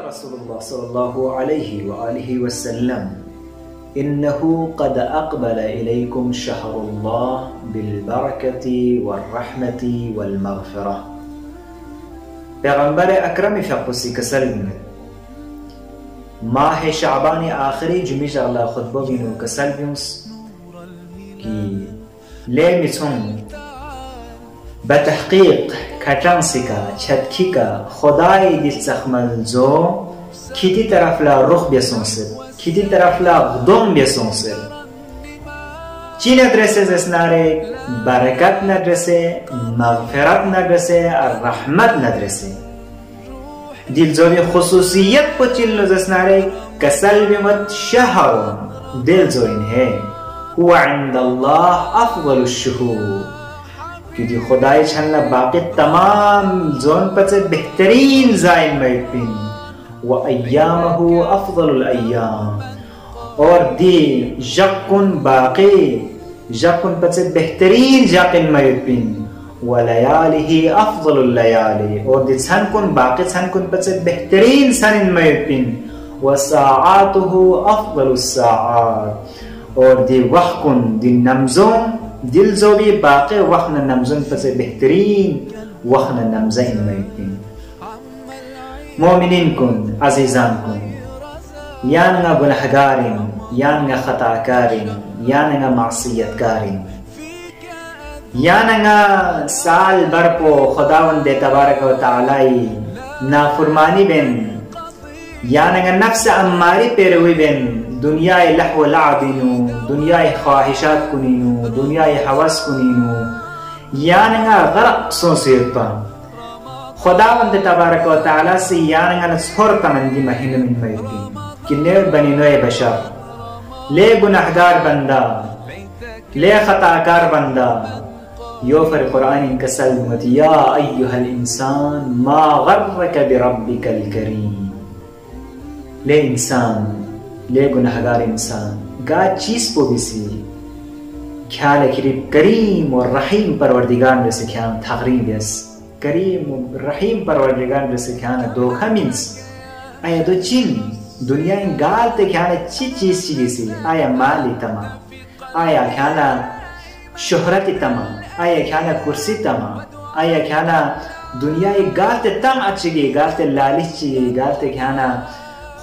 رسول الله صلى الله عليه وآله وسلم إنه قد أقبل إليكم شهر الله بالبركة والرحمة والمغفرة. پیغمبر اکرم فقسی کسل ماہ شعبان آخری جمعی شغلہ خطبہ بینو کسل بینس کی لے میتون بتحقیق کھٹن سکا چھتکی کا خدای دی سخمل زو کیتی طرف لا رخ بیسونسد کیتی طرف لا غدوم بیسونسد چی ندرسه زسناره برکت ندرسه مغفرت ندرسه رحمت ندرسه دلزوی خصوصیت پو چلو زسناره کسل بمت شهر دلزوین ہے هو عند الله افضل الشهور کیونکہ خدای چھلنا باقی تمام زون پچے بہترین زائن میپین و ایامه افضل الایام اور دی جقن باقی جقن پچے بہترین جقن میپین و لیاله افضل اللیالی اور دی چھنکن باقی چھنکن پچے بہترین سنن میپین و ساعاته افضل الساعات اور دی وقن دی نمزون دل زوبی باقی وقت نمزن پسے بہترین وقت نمزین میپین مومنین کن عزیزان کن یانگا گناہگارین یانگا خطاکارین یانگا معصیتکارین یانگا سال برپو خداوند تبارک و تعالی نافرمانی بین یانگا نفس اماری پیروی بین دنیای لحو لعبینو دنیای خواہشات کنینو دنیای حوث کنینو یانگا غرق سوسیتا خداوند تبارک و تعالی سے یانگا نسخور تمندی مہین من میتی کہ نیو بنی نوے بشر لے گناہگار بندہ لے خطاکار بندہ یو فر قرآن انکسل مت یا ایوہ الانسان ما غرک بربک الکریم لے انسان لے گناہگار انسان گا چیز پو بیسی خیال قریب کریم اور رحیم پروردگار جیسے خیال تغریب یس کریم و رحیم پروردگار جیسے خیال دوکھا منس آیا دو چین دنیا ان گال تے خیال چی چیز چی بیسی آیا مالی تمام آیا خیال شہرت تمام آیا خیال کرسی تمام آیا خیال دنیا ایک گال تے تم اچھی گی گال تے لالچ چی گی گال تے خیال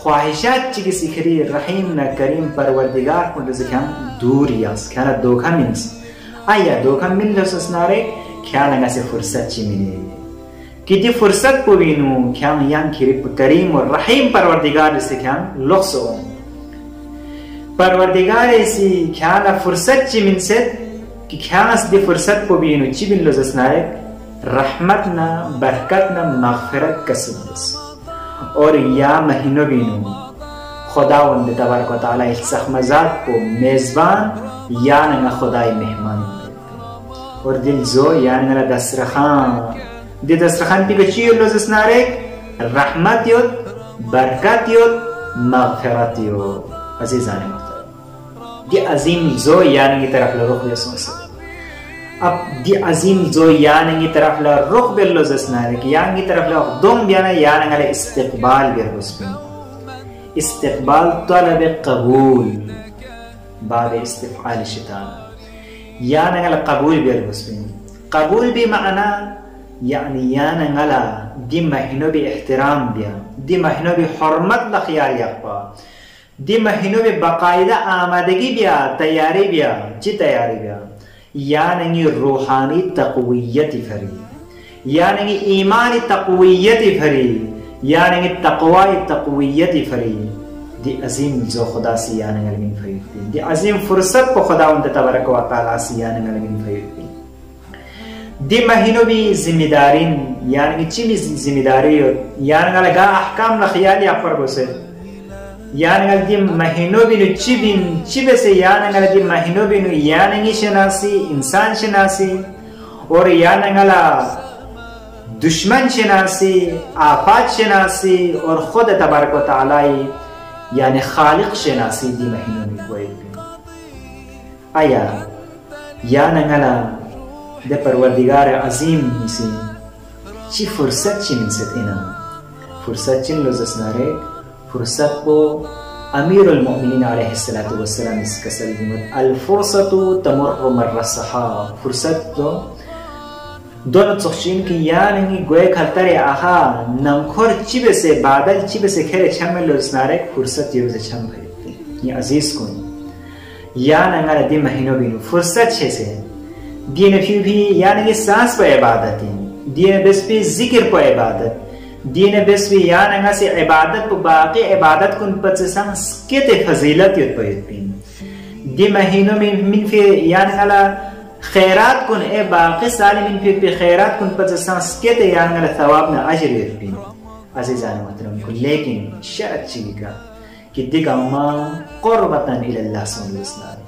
خواہشات چی سکری رحیم نہ کریم پروردگار کو دزکان دور یاس کھانا دوکھا منس آیا دوکھا من لسس نارے کھانا گا سے فرصت چی ملے کی دی فرصت کو بینو کھانا یان کھریب کریم اور رحیم پروردگار سے کھانا لخصو پروردگار ایسی کھانا فرصت چی من سید کی کھانا دی فرصت کو بینو چی بین لسس نارے رحمت نہ برکت نہ مغفرت کسب دس اور یا مہینو بینو خداوند تبارک و تعالی سخمزاد کو میزبان یا نگا خدای مہمان اور دل زو یا نگا دسترخان دی دسترخان پی کچی لوز اسنارک رحمت یود برکت یود مغفرت یود عزیزان محترم دی عظیم زو یا نگی طرف لرخ بیسون سے اب دی عظیم زو یانگی طرف لا رخ بلوز اسنارک یانگی طرف لا دوم بیانا یانگی لا استقبال بیرغس بین استقبال طلب قبول باب استفعال شیطان یانگی لا قبول بیرغس بین قبول بھی معنی یعنی یانگی لا دی مہینو بھی احترام بیا دی مہینو بھی حرمت لخیال یقبا دی مہینو بھی باقاعدہ آمادگی بیا تیاری بیا چی تیاری بیا یعنی روحانی تقویت فری یعنی ایمان تقویت فری یعنی تقوی تقویت فری دی عظیم جو خدا سی یعنی علمین فرید دی عظیم فرصت کو خدا ان تبارک و تعالی سی یعنی علمین فرید دی مہینو بھی ذمہ دارین یعنی چی ذمہ داری یعنی لگا احکام لخیال یا پر بسے یعنی دی مہینو بینو چی بسے یعنی دی مہینو بینو یعنی شناسی انسان شناسی اور یعنی دشمن شناسی آفات شناسی اور خود تبارک و تعالی یعنی خالق شناسی دی مہینو بینو آیا یا نگلا ده پروردگار عظیم نیسی چی فرصت چی من ست اینا فرصت چی لوزس ناره فرصت بو امیر المؤمنین علیه السلام اس کسل دیمت الفرصت تمر مر الصحاب فرصت دون تخشین که یعنی گوی کلتر آها نمکور چی بسه بادل چی بسه کره چم لوزس ناره فرصت یوز چم بید یہ عزیز کن یا نگلا دی مہینو بینو فرصت چه سے دین پیو بھی یعنی سانس پہ عبادت دین بس پہ ذکر پہ عبادت دین بس پہ یعنی سے عبادت پہ باقی عبادت کن پچ سانس کت فضیلت یت پہ پین دی مہینوں میں من فی یعنی علا خیرات کن اے باقی سال من فی خیرات کن پچ سانس کت یعنی علا ثواب نہ اجر یت پین عزیزان محترم کو لیکن شرط چیزی کا کہ دیگا ما قربتا الی اللہ سبحانہ وتعالی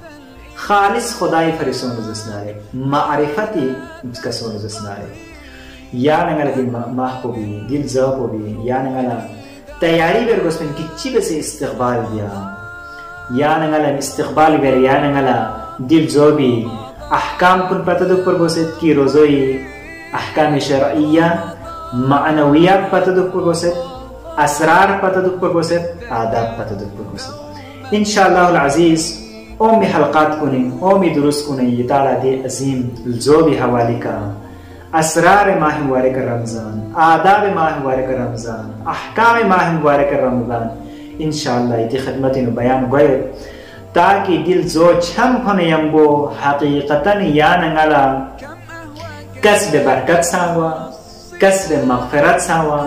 خالص خدای فرسون زسناره معرفتی کسون زسناره یا نگلا دل ماه بی دل زاب بی یا نگلا تیاری برگوس من کی بس استقبال بیا یا نگلا استقبال بر یا نگلا دل زوبی احکام کن پتہ دک پرگوست کی روزوی احکام شرعیہ معنویات پتہ دک پرگوست اسرار پتہ دک پرگوست آداب پتہ دک پرگوست انشاءاللہ العزیز اومی حلقات کنیں اومی درست کنیں یہ تعالیٰ دے عظیم الزوبی حوالی کا اسرار ماہ مبارک رمضان آداب ماہ مبارک رمضان احکام ماہ مبارک رمضان انشاءاللہ یہ خدمت بیان گوئے تاکہ دل زو چھم پھنیم بو حقیقتاً یا نگلا کسب برکت ساوا کسب مغفرت ساوا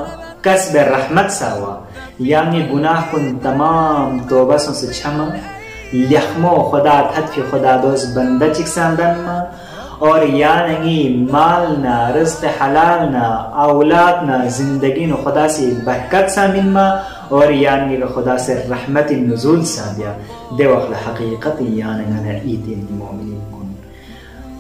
کسب رحمت ساوا یعنی گناہ کن تمام توبہ سے چھم لخمو خدا تحت فی خدا دوز بندہ چکساندن ما اور یعنی مالنا رزق حلالنا اولادنا زندگین خدا سے برکت سامن ما اور یعنی خدا سے رحمت نزول سادیا دے وقت حقیقت یعنی ایدین مومنین کن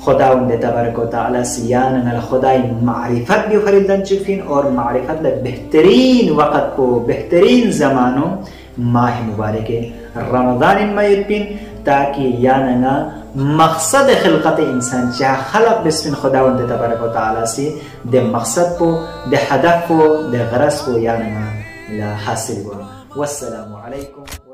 خدا اندے تبارک و تعالی سے یعنی خدای معرفت بھی خریدن چکفین اور معرفت بہترین وقت کو بہترین زمانوں ماہ مبارک رمضان میں یتپین تاکہ یاننا مقصد خلقت انسان چاہ خلق بسم خداوند تبارک و تعالی سے دے مقصد کو دے ہدف کو دے غرض کو یاننا لا حاصل ہوا والسلام علیکم